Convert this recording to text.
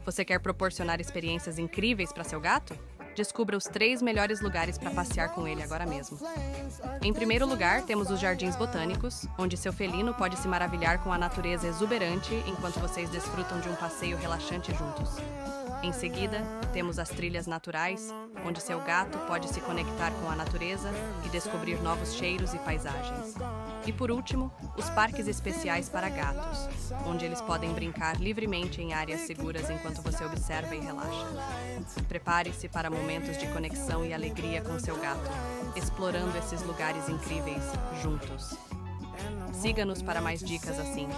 Você quer proporcionar experiências incríveis para seu gato? Descubra os 3 melhores lugares para passear com ele agora mesmo. Em primeiro lugar, temos os Jardins Botânicos, onde seu felino pode se maravilhar com a natureza exuberante enquanto vocês desfrutam de um passeio relaxante juntos. Em seguida, temos as trilhas naturais, onde seu gato pode se conectar com a natureza e descobrir novos cheiros e paisagens. E por último, os parques especiais para gatos, onde eles podem brincar livremente em áreas seguras enquanto você observa e relaxa. Prepare-se para momentos de conexão e alegria com seu gato, explorando esses lugares incríveis juntos. Siga-nos para mais dicas assim.